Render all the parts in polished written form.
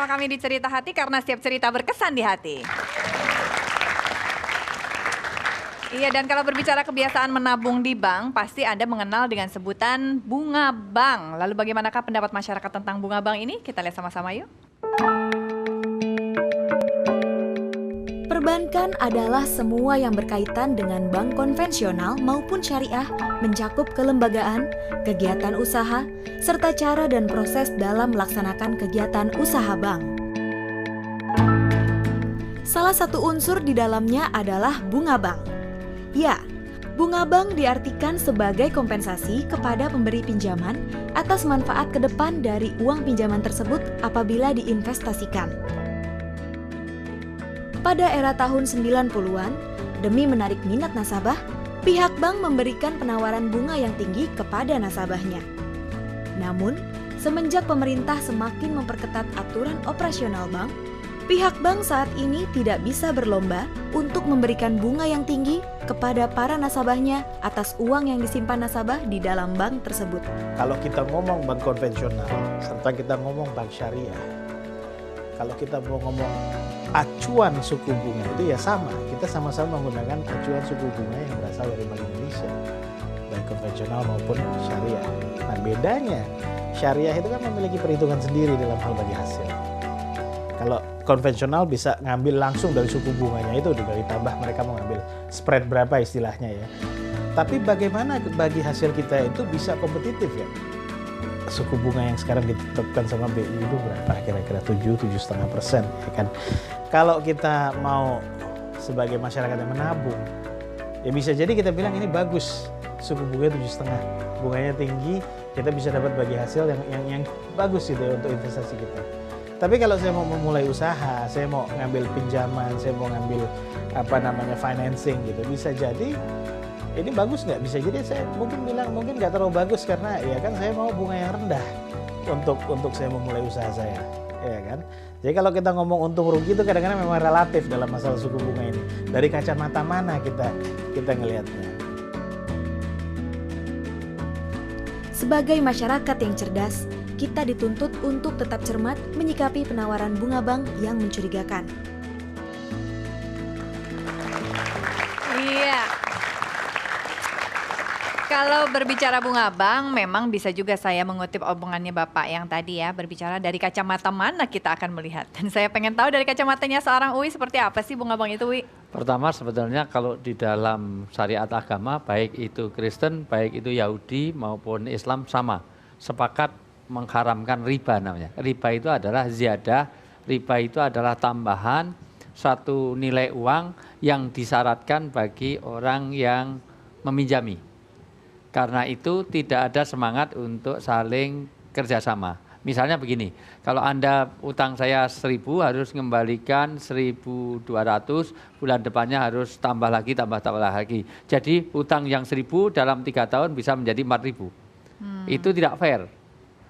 bersama kami di Cerita Hati karena setiap cerita berkesan di hati. Iya, dan kalau berbicara kebiasaan menabung di bank, pasti Anda mengenal dengan sebutan bunga bank. Lalu bagaimanakah pendapat masyarakat tentang bunga bank ini? Kita lihat sama-sama yuk. Perbankan adalah semua yang berkaitan dengan bank konvensional maupun syariah, mencakup kelembagaan, kegiatan usaha, serta cara dan proses dalam melaksanakan kegiatan usaha bank. Salah satu unsur di dalamnya adalah bunga bank. Ya, bunga bank diartikan sebagai kompensasi kepada pemberi pinjaman atas manfaat ke depan dari uang pinjaman tersebut apabila diinvestasikan. Pada era tahun 90-an, demi menarik minat nasabah, pihak bank memberikan penawaran bunga yang tinggi kepada nasabahnya. Namun, semenjak pemerintah semakin memperketat aturan operasional bank, pihak bank saat ini tidak bisa berlomba untuk memberikan bunga yang tinggi kepada para nasabahnya atas uang yang disimpan nasabah di dalam bank tersebut. Kalau kita ngomong bank konvensional, serta kita ngomong bank syariah, kalau kita mau ngomong acuan suku bunga itu ya sama. Kita sama-sama menggunakan acuan suku bunga yang berasal dari Bank Indonesia, baik konvensional maupun syariah. Nah bedanya, syariah itu kan memiliki perhitungan sendiri dalam hal bagi hasil. Kalau konvensional bisa ngambil langsung dari suku bunganya itu, dari tambah mereka mau ngambil spread berapa istilahnya ya. Tapi bagaimana bagi hasil kita itu bisa kompetitif ya? Suku bunga yang sekarang ditetapkan sama BI itu berapa? Kira-kira 7,5% ya kan. Kalau kita mau sebagai masyarakat yang menabung, ya bisa jadi kita bilang ini bagus, suku bunga 7,5, bunganya tinggi, kita bisa dapat bagi hasil yang bagus gitu ya untuk investasi kita. Tapi kalau saya mau memulai usaha, saya mau ngambil pinjaman, saya mau ngambil financing gitu, bisa jadi ini bagus nggak? Bisa jadi saya mungkin bilang mungkin nggak terlalu bagus karena ya kan saya mau bunga yang rendah untuk saya memulai usaha saya, ya kan? Jadi kalau kita ngomong untung rugi itu kadang-kadang memang relatif dalam masalah suku bunga ini. Dari kacamata mana kita ngelihatnya? Sebagai masyarakat yang cerdas, kita dituntut untuk tetap cermat menyikapi penawaran bunga bank yang mencurigakan. Iya. Kalau berbicara bunga bank, memang bisa juga saya mengutip omongannya Bapak yang tadi ya, berbicara dari kacamata mana kita akan melihat. Dan saya pengen tahu dari kacamatanya seorang Uwi seperti apa sih bunga bank itu, Wi? Pertama sebetulnya kalau di dalam syariat agama, baik itu Kristen, baik itu Yahudi maupun Islam sama, sepakat mengharamkan riba namanya. Riba itu adalah ziyadah, riba itu adalah tambahan suatu nilai uang yang disyaratkan bagi orang yang meminjami. Karena itu tidak ada semangat untuk saling kerjasama. Misalnya begini, kalau Anda utang saya 1.000 harus mengembalikan 1.200, bulan depannya harus tambah lagi. Jadi utang yang 1.000 dalam 3 tahun bisa menjadi 4.000. Itu tidak fair.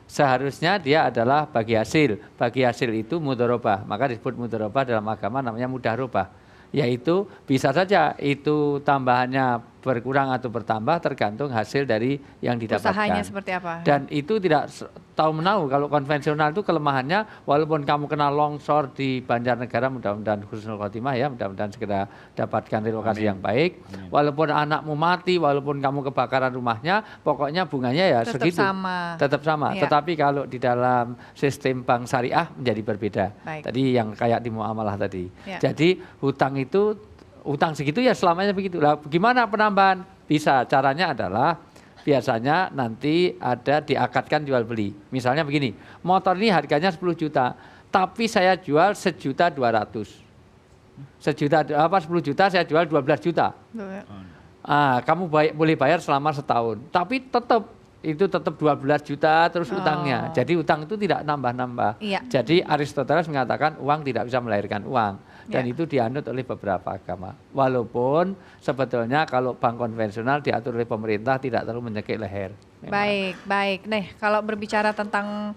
Seharusnya dia adalah bagi hasil. Bagi hasil itu mudharabah. Maka disebut mudharabah dalam agama namanya mudaharabah. Yaitu bisa saja itu tambahannya berkurang atau bertambah tergantung hasil dari yang didapatkan. Usahanya seperti apa? Dan itu tidak tahu-menahu. Kalau konvensional itu kelemahannya, walaupun kamu kena longsor di Banjarnegara, mudah-mudahan husnul khotimah ya, mudah-mudahan segera dapatkan relokasi yang baik. Amin. Walaupun anakmu mati, walaupun kamu kebakaran rumahnya, pokoknya bunganya ya tetap segitu. Tetap sama. Ya. Tetapi kalau di dalam sistem bank syariah menjadi berbeda. Baik. Tadi yang kayak di muamalah tadi. Ya. Jadi utang segitu ya selamanya begitu. Lah gimana penambahan? Bisa, caranya adalah biasanya nanti ada diakadkan jual beli. Misalnya begini, motor ini harganya 10 juta, tapi saya jual 1.200.000. 10 juta saya jual 12 juta. Kamu boleh bayar selama setahun, tapi tetap 12 juta terus utangnya. Jadi utang itu tidak nambah-nambah. Iya. Jadi Aristoteles mengatakan uang tidak bisa melahirkan uang. Dan itu dianut oleh beberapa agama. Walaupun sebetulnya kalau bank konvensional diatur oleh pemerintah tidak terlalu menyekik leher. Memang. Baik. Nih, kalau berbicara tentang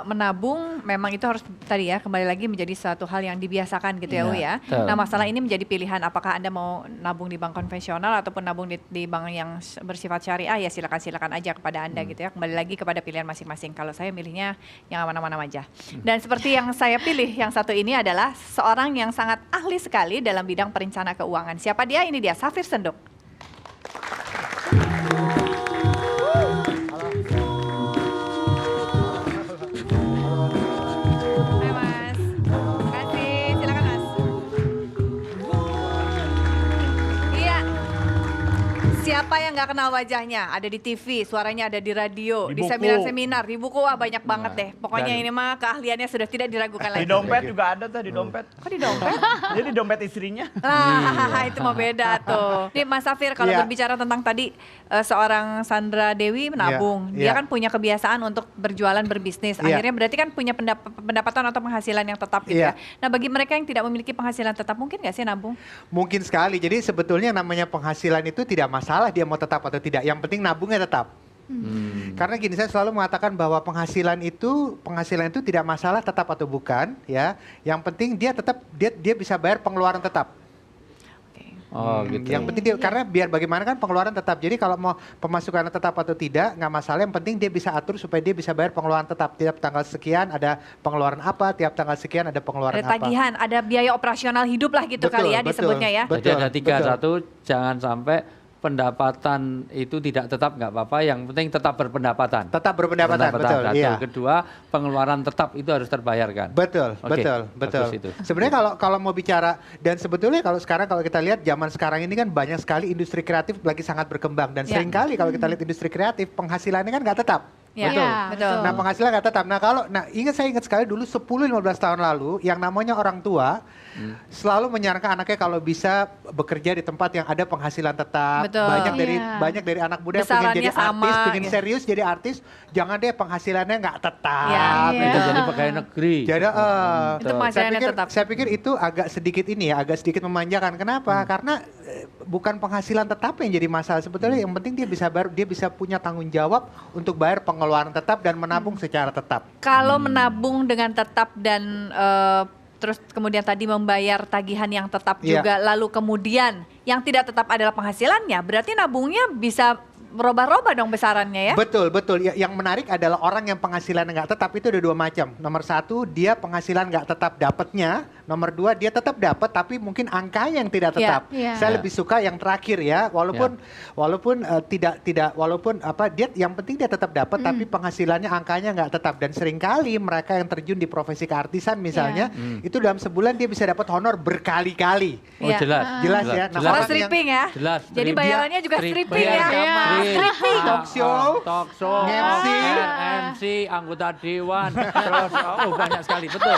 menabung memang itu harus tadi ya kembali lagi menjadi suatu hal yang dibiasakan gitu ya, Iya, Uy ya. betul. Nah, masalah ini menjadi pilihan apakah Anda mau nabung di bank konvensional ataupun nabung di bank yang bersifat syariah, ya silakan aja kepada Anda gitu ya. Kembali lagi kepada pilihan masing-masing. Kalau saya milihnya yang aman-aman aja. Dan seperti yang saya pilih yang satu ini adalah seorang yang sangat ahli sekali dalam bidang perencana keuangan. Siapa dia? Ini dia, Safir Senduk. Hai Mas, kasih, silakan Mas. Iya, siapa yang nggak kenal wajahnya? Ada di TV, suaranya ada di radio, Di di buku. seminar-seminar, di buku, wah banyak banget deh. Pokoknya Dan- ini mah keahliannya sudah tidak diragukan Di lagi. dompet juga ada tuh, di dompet. Kok di dompet? Jadi dompet istrinya. Lah, itu mau beda tuh. Nih Mas Safir, kalau Iya. berbicara tentang tadi seorang Sandra Dewi menabung, dia Iya. kan punya kebiasaan untuk berjualan berbisnis. Iya. Akhirnya berarti kan punya pendapatan atau penghasilan yang tetap gitu Iya. ya. Nah, bagi mereka yang tidak memiliki penghasilan tetap, mungkin nggak sih nabung? Mungkin sekali. Jadi sebetulnya namanya penghasilan itu tidak masalah dia mau tetap atau tidak. Yang penting nabungnya tetap. Karena gini, saya selalu mengatakan bahwa penghasilan itu tidak masalah tetap atau bukan, ya. Yang penting dia bisa bayar pengeluaran tetap. Oh gitu. Yang penting dia karena biar bagaimana kan pengeluaran tetap. Jadi kalau mau pemasukan tetap atau tidak nggak masalah. Yang penting dia bisa atur supaya dia bisa bayar pengeluaran tetap. Tiap tanggal sekian ada pengeluaran apa, tiap tanggal sekian ada pengeluaran Ada apa. tagihan, ada biaya operasional hidup lah gitu Betul, kali ya betul. disebutnya ya. Betul, Jadi ada tiga, betul. satu jangan sampai pendapatan itu tidak tetap nggak apa-apa, yang penting tetap berpendapatan. Tetap berpendapatan, betul. satu. Iya. Kedua, pengeluaran tetap itu harus terbayarkan. Betul, Oke, betul, betul. bagus itu. Sebenarnya kalau mau bicara dan sebetulnya kalau kita lihat zaman sekarang ini kan banyak sekali industri kreatif lagi sangat berkembang dan Ya. seringkali kalau kita lihat industri kreatif penghasilannya kan nggak tetap. Ya, Betul. betul. Nah penghasilan nggak tetap. Saya ingat sekali dulu 10-15 tahun lalu yang namanya orang tua selalu menyarankan anaknya kalau bisa bekerja di tempat yang ada penghasilan tetap. Betul. Banyak dari anak muda yang pengen Besarannya jadi sama, artis, pengen gitu. serius jadi artis, jangan deh penghasilannya nggak tetap. Ya, gitu. Itu jadi pegawai negeri. Jadi Itu penghasilannya tetap. saya pikir itu agak sedikit memanjakan. Kenapa? Karena bukan penghasilan tetap yang jadi masalah. Sebetulnya yang penting dia bisa punya tanggung jawab untuk bayar pengeluaran tetap dan menabung secara tetap. Kalau menabung dengan tetap dan terus kemudian tadi membayar tagihan yang tetap Iya. juga, lalu kemudian yang tidak tetap adalah penghasilannya, berarti nabungnya bisa berubah-ubah dong besarannya ya? Betul. Yang menarik adalah orang yang penghasilan nggak tetap itu ada dua macam. Nomor satu, dia penghasilan nggak tetap dapatnya. Nomor dua, dia tetap dapat tapi mungkin angkanya yang tidak tetap. Iya. Saya lebih suka yang terakhir ya. Walaupun dia yang penting dia tetap dapat tapi penghasilannya angkanya nggak tetap. Dan seringkali mereka yang terjun di profesi keartisan misalnya itu dalam sebulan dia bisa dapat honor berkali-kali. Oh Iya. jelas. Jelas ya. Nah, Oh, orang yang- stripping ya? Jelas. Jadi bayarannya juga stripping Biar ya? gampang. Stripping. Talk show, Talk show, MC. MC, anggota dewan, terus banyak sekali, betul.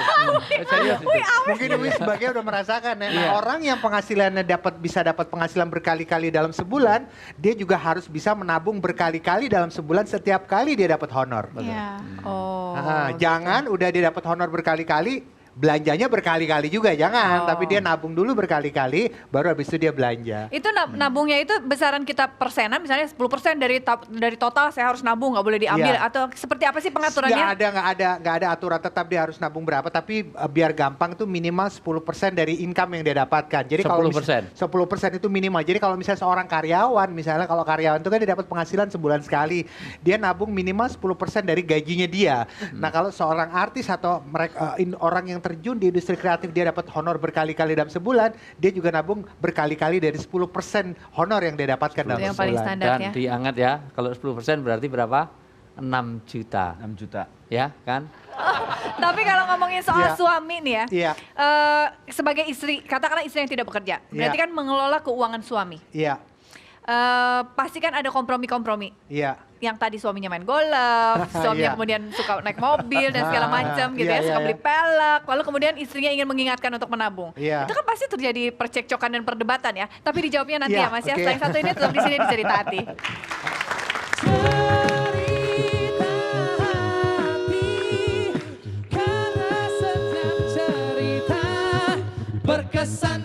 Serius itu. Mungkin Dewi sebagai udah merasakan ya. Nah, Iya. orang yang penghasilannya bisa dapat penghasilan berkali-kali dalam sebulan, dia juga harus bisa menabung berkali-kali dalam sebulan setiap kali dia dapat honor. Iya. Oh. Jangan udah dia dapat honor berkali-kali, belanjanya berkali-kali juga jangan, tapi dia nabung dulu berkali-kali, baru habis itu dia belanja. Itu nabungnya itu besaran kita persenan, misalnya 10% dari total saya harus nabung, nggak boleh diambil, Iya. atau seperti apa sih pengaturannya? Nggak ada aturan tetap dia harus nabung berapa, tapi biar gampang tuh minimal 10% dari income yang dia dapatkan. Jadi kalau 10%. 10% itu minimal. Jadi kalau misalnya seorang karyawan, misalnya kalau karyawan itu kan dia dapat penghasilan sebulan sekali, dia nabung minimal 10% dari gajinya dia. Nah kalau seorang artis atau orang yang terjun di industri kreatif dia dapat honor berkali-kali dalam sebulan, dia juga nabung berkali-kali dari 10% honor yang dia dapatkan dalam Yang paling sebulan. standar. Dan ya. diangat ya, kalau 10% berarti berapa? 6 juta. 6 juta. Ya kan? Tapi kalau ngomongin soal Iya. suami nih ya, Iya. sebagai istri, katakanlah istri yang tidak bekerja, berarti Iya. kan mengelola keuangan suami. Iya, Pasti kan ada kompromi-kompromi. iya. Yang tadi suaminya main golf, suaminya Iya. kemudian suka naik mobil dan segala macam gitu ya, Iya, suka iya, beli pelek, lalu kemudian istrinya ingin mengingatkan untuk menabung. Iya. Itu kan pasti terjadi percekcokan dan perdebatan ya. Tapi dijawabnya nanti Iya, ya Mas ya. oke. Yang satu ini tetap di sini di Cerita Hati. Karena setiap cerita berkesan